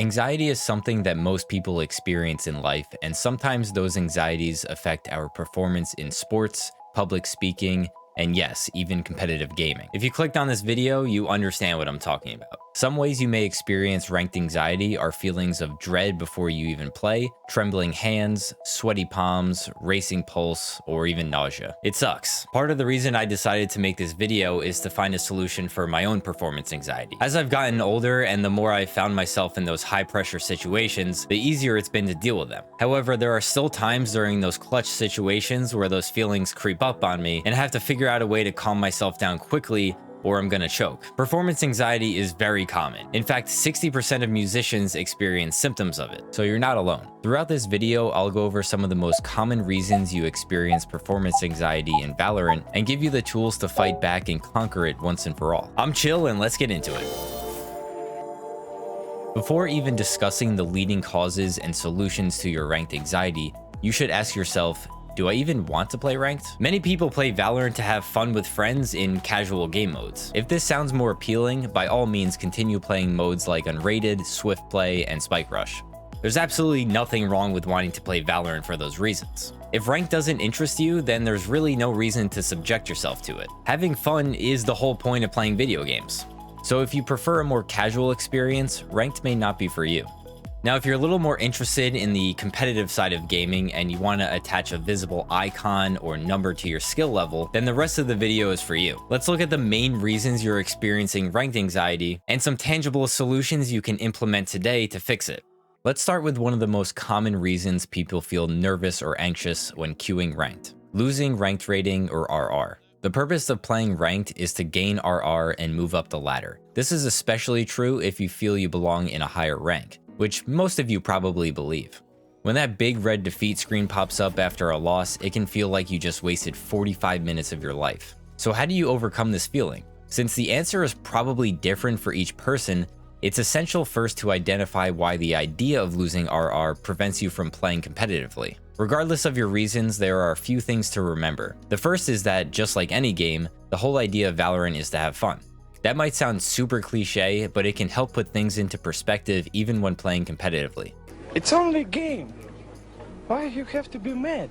Anxiety is something that most people experience in life, and sometimes those anxieties affect our performance in sports, public speaking, and yes, even competitive gaming. If you clicked on this video, you understand what I'm talking about. Some ways you may experience ranked anxiety are feelings of dread before you even play, trembling hands, sweaty palms, racing pulse, or even nausea. It sucks. Part of the reason I decided to make this video is to find a solution for my own performance anxiety. As I've gotten older and the more I've found myself in those high pressure situations, the easier it's been to deal with them. However, there are still times during those clutch situations where those feelings creep up on me and I have to figure out a way to calm myself down quickly or I'm gonna choke. Performance anxiety is very common. In fact, 60% of musicians experience symptoms of it, so you're not alone. Throughout this video, I'll go over some of the most common reasons you experience performance anxiety in Valorant and give you the tools to fight back and conquer it once and for all. I'm chill and let's get into it. Before even discussing the leading causes and solutions to your ranked anxiety, you should ask yourself, do I even want to play ranked? Many people play Valorant to have fun with friends in casual game modes. If this sounds more appealing, by all means continue playing modes like Unrated, Swift Play, and Spike Rush. There's absolutely nothing wrong with wanting to play Valorant for those reasons. If ranked doesn't interest you, then there's really no reason to subject yourself to it. Having fun is the whole point of playing video games. So if you prefer a more casual experience, ranked may not be for you. Now, if you're a little more interested in the competitive side of gaming and you want to attach a visible icon or number to your skill level, then the rest of the video is for you. Let's look at the main reasons you're experiencing ranked anxiety and some tangible solutions you can implement today to fix it. Let's start with one of the most common reasons people feel nervous or anxious when queuing ranked: losing ranked rating or RR. The purpose of playing ranked is to gain RR and move up the ladder. This is especially true if you feel you belong in a higher rank, which most of you probably believe. When that big red defeat screen pops up after a loss, it can feel like you just wasted 45 minutes of your life. So how do you overcome this feeling? Since the answer is probably different for each person, it's essential first to identify why the idea of losing RR prevents you from playing competitively. Regardless of your reasons, there are a few things to remember. The first is that, just like any game, the whole idea of Valorant is to have fun. That might sound super cliche, but it can help put things into perspective even when playing competitively. It's only a game. Why you have to be mad?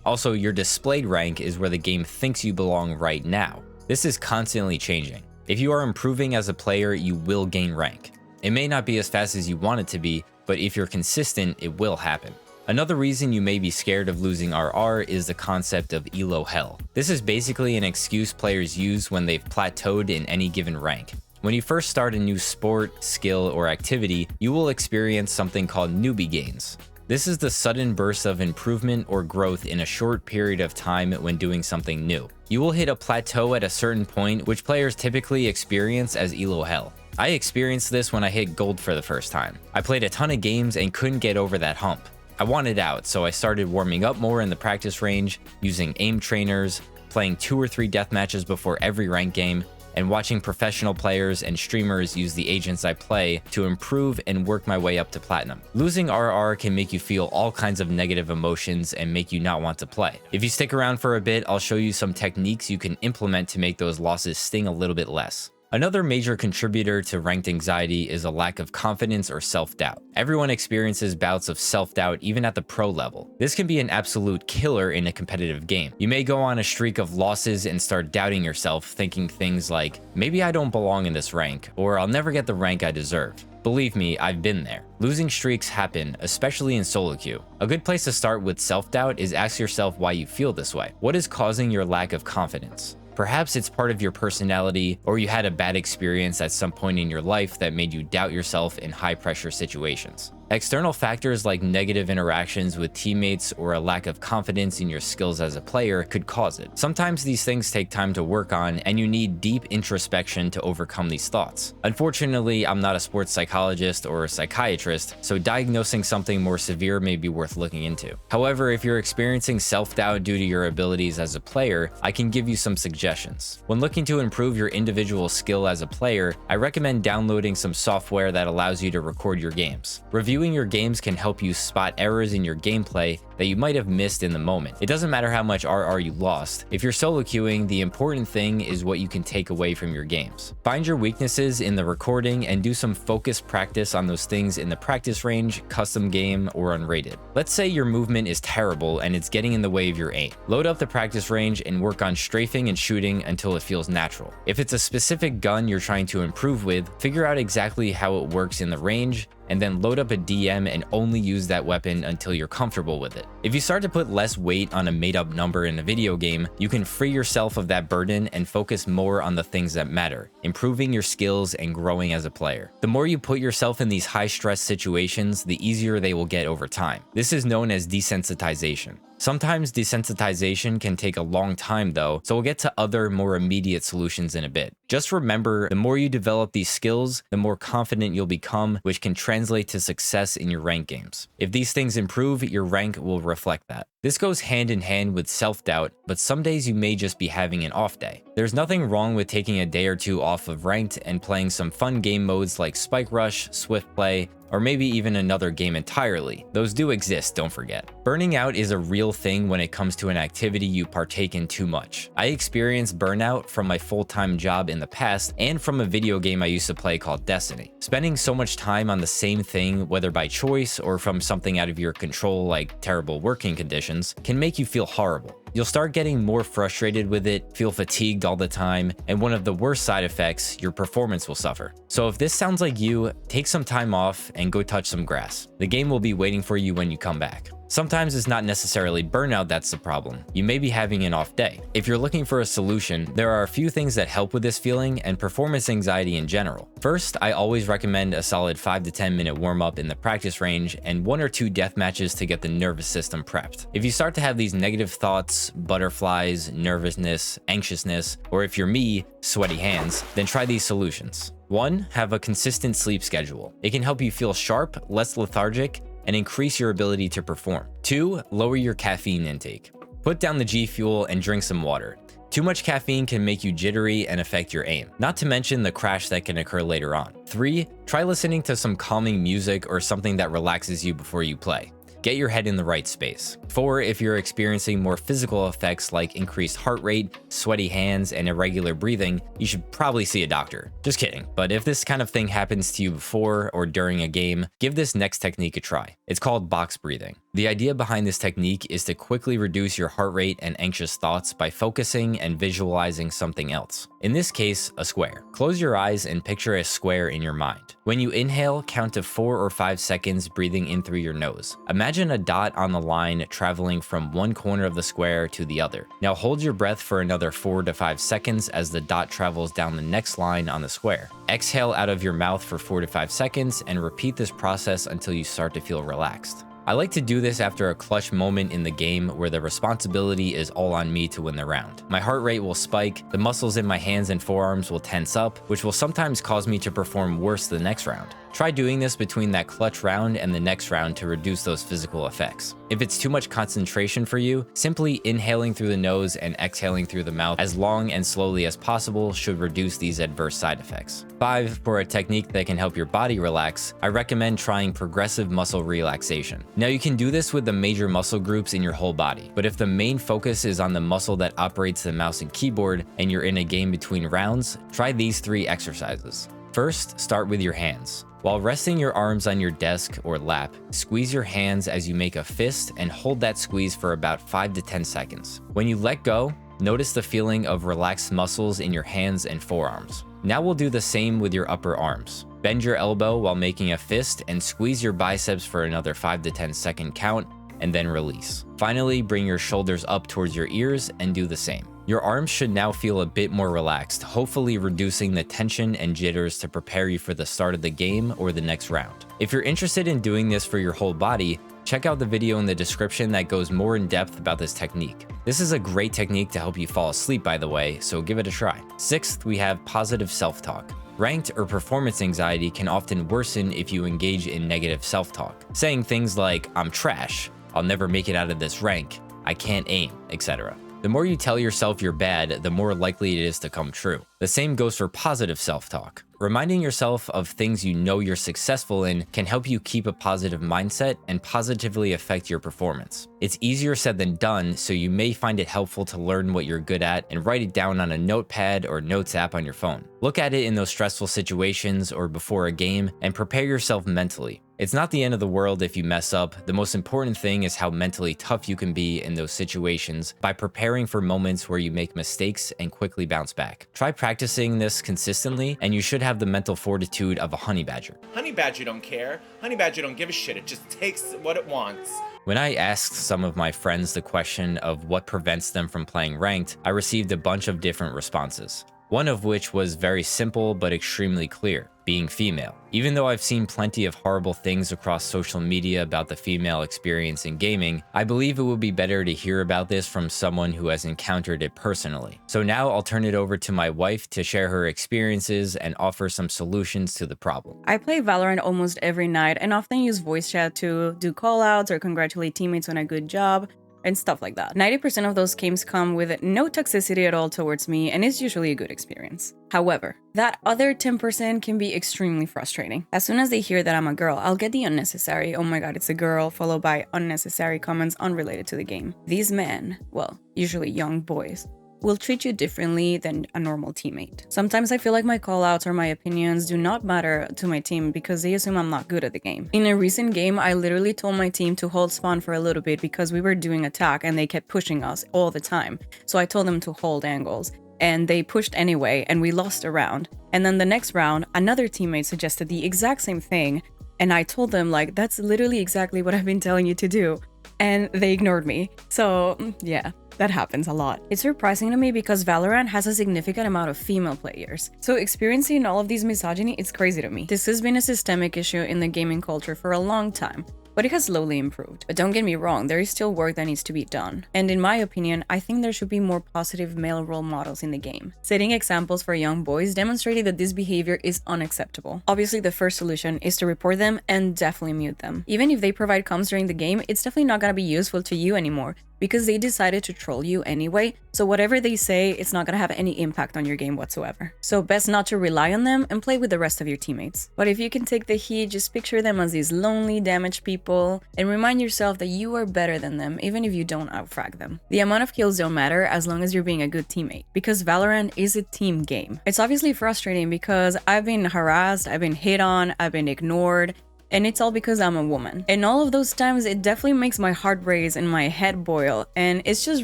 Also, your displayed rank is where the game thinks you belong right now. This is constantly changing. If you are improving as a player, you will gain rank. It may not be as fast as you want it to be, but if you're consistent, it will happen. Another reason you may be scared of losing RR is the concept of elo hell. This is basically an excuse players use when they've plateaued in any given rank. When you first start a new sport, skill, or activity, you will experience something called newbie gains. This is the sudden burst of improvement or growth in a short period of time when doing something new. You will hit a plateau at a certain point, which players typically experience as elo hell. I experienced this when I hit gold for the first time. I played a ton of games and couldn't get over that hump. I wanted out, so I started warming up more in the practice range, using aim trainers, playing 2 or 3 death matches before every ranked game, and watching professional players and streamers use the agents I play to improve and work my way up to platinum. Losing RR can make you feel all kinds of negative emotions and make you not want to play. If you stick around for a bit, I'll show you some techniques you can implement to make those losses sting a little bit less. Another major contributor to ranked anxiety is a lack of confidence or self-doubt. Everyone experiences bouts of self-doubt even at the pro level. This can be an absolute killer in a competitive game. You may go on a streak of losses and start doubting yourself, thinking things like, maybe I don't belong in this rank, or I'll never get the rank I deserve. Believe me, I've been there. Losing streaks happen, especially in solo queue. A good place to start with self-doubt is ask yourself why you feel this way. What is causing your lack of confidence? Perhaps it's part of your personality, or you had a bad experience at some point in your life that made you doubt yourself in high-pressure situations. External factors like negative interactions with teammates or a lack of confidence in your skills as a player could cause it. Sometimes these things take time to work on, and you need deep introspection to overcome these thoughts. Unfortunately, I'm not a sports psychologist or a psychiatrist, so diagnosing something more severe may be worth looking into. However, if you're experiencing self-doubt due to your abilities as a player, I can give you some suggestions. When looking to improve your individual skill as a player, I recommend downloading some software that allows you to record your games. Reviewing your games can help you spot errors in your gameplay that you might have missed in the moment. It doesn't matter how much RR you lost. If you're solo queuing, the important thing is what you can take away from your games. Find your weaknesses in the recording and do some focused practice on those things in the practice range, custom game, or unrated. Let's say your movement is terrible and it's getting in the way of your aim. Load up the practice range and work on strafing and shooting until it feels natural. If it's a specific gun you're trying to improve with, figure out exactly how it works in the range, and then load up a DM and only use that weapon until you're comfortable with it. If you start to put less weight on a made-up number in a video game, you can free yourself of that burden and focus more on the things that matter, improving your skills and growing as a player. The more you put yourself in these high-stress situations, the easier they will get over time. This is known as desensitization. Sometimes desensitization can take a long time though, so we'll get to other more immediate solutions in a bit. Just remember, the more you develop these skills, the more confident you'll become, which can translate to success in your rank games. If these things improve, your rank will reflect that. This goes hand in hand with self-doubt, but some days you may just be having an off day. There's nothing wrong with taking a day or two off of ranked and playing some fun game modes like Spike Rush, Swift Play, or maybe even another game entirely. Those do exist, don't forget. Burning out is a real thing when it comes to an activity you partake in too much. I experienced burnout from my full-time job in the past and from a video game I used to play called Destiny. Spending so much time on the same thing, whether by choice or from something out of your control like terrible working conditions, can make you feel horrible. You'll start getting more frustrated with it, feel fatigued all the time, and one of the worst side effects, your performance will suffer. So if this sounds like you, take some time off and go touch some grass. The game will be waiting for you when you come back. Sometimes it's not necessarily burnout that's the problem. You may be having an off day. If you're looking for a solution, there are a few things that help with this feeling and performance anxiety in general. First, I always recommend a solid 5 to 10 minute warm up in the practice range and 1 or 2 death matches to get the nervous system prepped. If you start to have these negative thoughts, butterflies, nervousness, anxiousness, or if you're me, sweaty hands, then try these solutions. 1. Have a consistent sleep schedule. It can help you feel sharp, less lethargic, and increase your ability to perform. 2. Lower your caffeine intake. Put down the G Fuel and drink some water. Too much caffeine can make you jittery and affect your aim, not to mention the crash that can occur later on. 3. Try listening to some calming music or something that relaxes you before you play. Get your head in the right space. 4. If you're experiencing more physical effects like increased heart rate, sweaty hands, and irregular breathing, you should probably see a doctor. Just kidding. But if this kind of thing happens to you before or during a game, give this next technique a try. It's called box breathing. The idea behind this technique is to quickly reduce your heart rate and anxious thoughts by focusing and visualizing something else. In this case, a square. Close your eyes and picture a square in your mind. When you inhale, count to 4 or 5 seconds breathing in through your nose. Imagine a dot on the line traveling from one corner of the square to the other. Now hold your breath for another 4 to 5 seconds as the dot travels down the next line on the square. Exhale out of your mouth for 4 to 5 seconds and repeat this process until you start to feel relaxed. I like to do this after a clutch moment in the game where the responsibility is all on me to win the round. My heart rate will spike, the muscles in my hands and forearms will tense up, which will sometimes cause me to perform worse the next round. Try doing this between that clutch round and the next round to reduce those physical effects. If it's too much concentration for you, simply inhaling through the nose and exhaling through the mouth as long and slowly as possible should reduce these adverse side effects. 5. For a technique that can help your body relax, I recommend trying progressive muscle relaxation. Now you can do this with the major muscle groups in your whole body, but if the main focus is on the muscle that operates the mouse and keyboard and you're in a game between rounds, try these 3 exercises. First, start with your hands. While resting your arms on your desk or lap, squeeze your hands as you make a fist and hold that squeeze for about 5 to 10 seconds. When you let go, notice the feeling of relaxed muscles in your hands and forearms. Now we'll do the same with your upper arms. Bend your elbow while making a fist and squeeze your biceps for another 5 to 10 second count and then release. Finally, bring your shoulders up towards your ears and do the same. Your arms should now feel a bit more relaxed, hopefully reducing the tension and jitters to prepare you for the start of the game or the next round. If you're interested in doing this for your whole body, check out the video in the description that goes more in depth about this technique. This is a great technique to help you fall asleep, by the way, so give it a try. 6th, we have positive self-talk. Ranked or performance anxiety can often worsen if you engage in negative self-talk, saying things like, "I'm trash," "I'll never make it out of this rank," "I can't aim," etc. The more you tell yourself you're bad, the more likely it is to come true. The same goes for positive self-talk. Reminding yourself of things you know you're successful in can help you keep a positive mindset and positively affect your performance. It's easier said than done, so you may find it helpful to learn what you're good at and write it down on a notepad or notes app on your phone. Look at it in those stressful situations or before a game and prepare yourself mentally. It's not the end of the world if you mess up. The most important thing is how mentally tough you can be in those situations by preparing for moments where you make mistakes and quickly bounce back. Try practicing this consistently, and you should have the mental fortitude of a honey badger. Honey badger don't care. Honey badger don't give a shit. It just takes what it wants. When I asked some of my friends the question of what prevents them from playing ranked, I received a bunch of different responses. One of which was very simple but extremely clear: being female. Even though I've seen plenty of horrible things across social media about the female experience in gaming, I believe it would be better to hear about this from someone who has encountered it personally. So now I'll turn it over to my wife to share her experiences and offer some solutions to the problem. I play Valorant almost every night and often use voice chat to do callouts or congratulate teammates on a good job, and stuff like that. 90% of those games come with no toxicity at all towards me, and it's usually a good experience. However, that other 10% can be extremely frustrating. As soon as they hear that I'm a girl, I'll get the unnecessary, "oh my god, it's a girl," followed by unnecessary comments unrelated to the game. These men, well, usually young boys, will treat you differently than a normal teammate. Sometimes I feel like my callouts or my opinions do not matter to my team because they assume I'm not good at the game. In a recent game, I literally told my team to hold spawn for a little bit because we were doing attack and they kept pushing us all the time. So I told them to hold angles, and they pushed anyway, and we lost a round. And then the next round, another teammate suggested the exact same thing, and I told them, like, that's literally exactly what I've been telling you to do. And they ignored me. So yeah, that happens a lot. It's surprising to me because Valorant has a significant amount of female players. So experiencing all of these misogyny is crazy to me. This has been a systemic issue in the gaming culture for a long time, but it has slowly improved. But don't get me wrong, there is still work that needs to be done. And in my opinion, I think there should be more positive male role models in the game. Setting examples for young boys demonstrating that this behavior is unacceptable. Obviously, the first solution is to report them and definitely mute them. Even if they provide comms during the game, it's definitely not gonna be useful to you anymore, because they decided to troll you anyway, so whatever they say, it's not gonna have any impact on your game whatsoever. So best not to rely on them and play with the rest of your teammates. But if you can take the heat, just picture them as these lonely, damaged people, and remind yourself that you are better than them, even if you don't outfrag them. The amount of kills don't matter as long as you're being a good teammate, because Valorant is a team game. It's obviously frustrating because I've been harassed, I've been hit on, I've been ignored, and it's all because I'm a woman. And all of those times, it definitely makes my heart race and my head boil, and it's just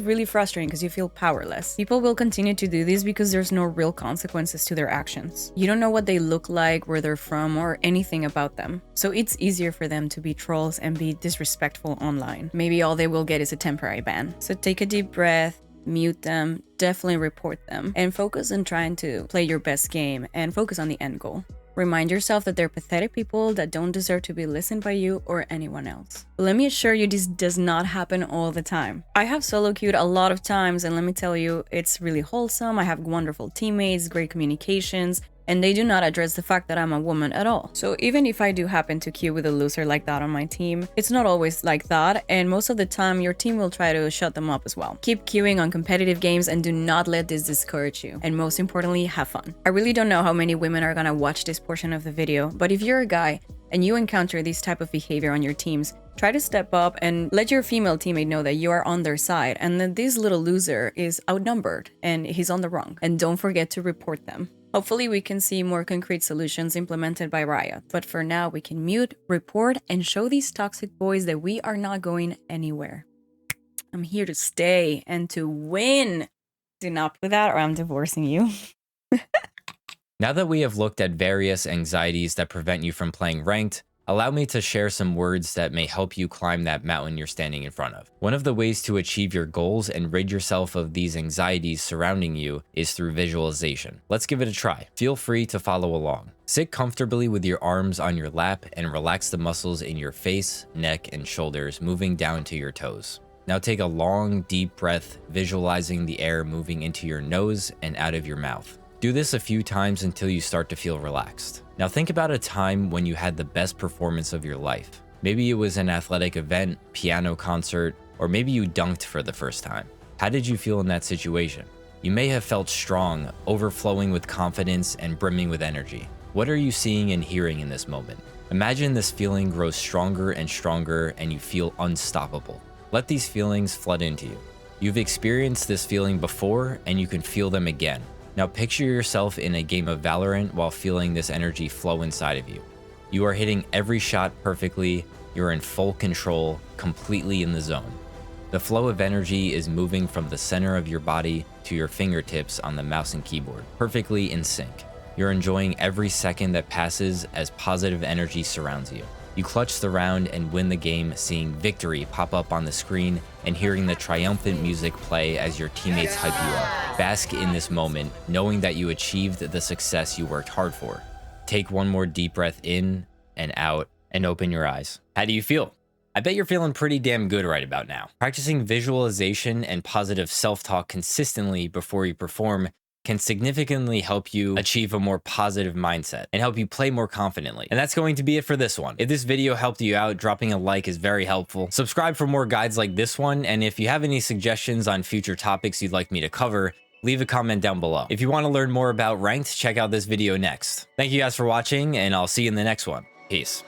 really frustrating because you feel powerless. People will continue to do this because there's no real consequences to their actions. You don't know what they look like, where they're from, or anything about them. So it's easier for them to be trolls and be disrespectful online. Maybe all they will get is a temporary ban. So take a deep breath, mute them, definitely report them, and focus on trying to play your best game and focus on the end goal. Remind yourself that they're pathetic people that don't deserve to be listened by you or anyone else. But let me assure you, this does not happen all the time. I have solo queued a lot of times, and let me tell you, it's really wholesome. I have wonderful teammates, great communications, and they do not address the fact that I'm a woman at all. So even if I do happen to queue with a loser like that on my team, it's not always like that, and most of the time your team will try to shut them up as well. Keep queuing on competitive games and do not let this discourage you. And most importantly, have fun. I really don't know how many women are gonna watch this portion of the video, but if you're a guy and you encounter this type of behavior on your teams, try to step up and let your female teammate know that you are on their side and that this little loser is outnumbered and he's on the wrong. And don't forget to report them. Hopefully we can see more concrete solutions implemented by Riot. But for now, we can mute, report, and show these toxic boys that we are not going anywhere. I'm here to stay and to win. Do not put that or I'm divorcing you. Now that we have looked at various anxieties that prevent you from playing ranked, allow me to share some words that may help you climb that mountain you're standing in front of. One of the ways to achieve your goals and rid yourself of these anxieties surrounding you is through visualization. Let's give it a try. Feel free to follow along. Sit comfortably with your arms on your lap and relax the muscles in your face, neck, and shoulders, moving down to your toes. Now take a long, deep breath, visualizing the air moving into your nose and out of your mouth. Do this a few times until you start to feel relaxed. Now think about a time when you had the best performance of your life. Maybe it was an athletic event, piano concert, or maybe you dunked for the first time. How did you feel in that situation? You may have felt strong, overflowing with confidence and brimming with energy. What are you seeing and hearing in this moment? Imagine this feeling grows stronger and stronger and you feel unstoppable. Let these feelings flood into you. You've experienced this feeling before and you can feel them again. Now picture yourself in a game of Valorant while feeling this energy flow inside of you. You are hitting every shot perfectly, you're in full control, completely in the zone. The flow of energy is moving from the center of your body to your fingertips on the mouse and keyboard, perfectly in sync. You're enjoying every second that passes as positive energy surrounds you. You clutch the round and win the game, seeing victory pop up on the screen and hearing the triumphant music play as your teammates hype you up. Bask in this moment, knowing that you achieved the success you worked hard for. Take one more deep breath in and out and open your eyes. How do you feel? I bet you're feeling pretty damn good right about now. Practicing visualization and positive self-talk consistently before you perform can significantly help you achieve a more positive mindset and help you play more confidently. And that's going to be it for this one. If this video helped you out, dropping a like is very helpful. Subscribe for more guides like this one, and if you have any suggestions on future topics you'd like me to cover, leave a comment down below. If you want to learn more about ranked, check out this video next. Thank you guys for watching, and I'll see you in the next one. Peace.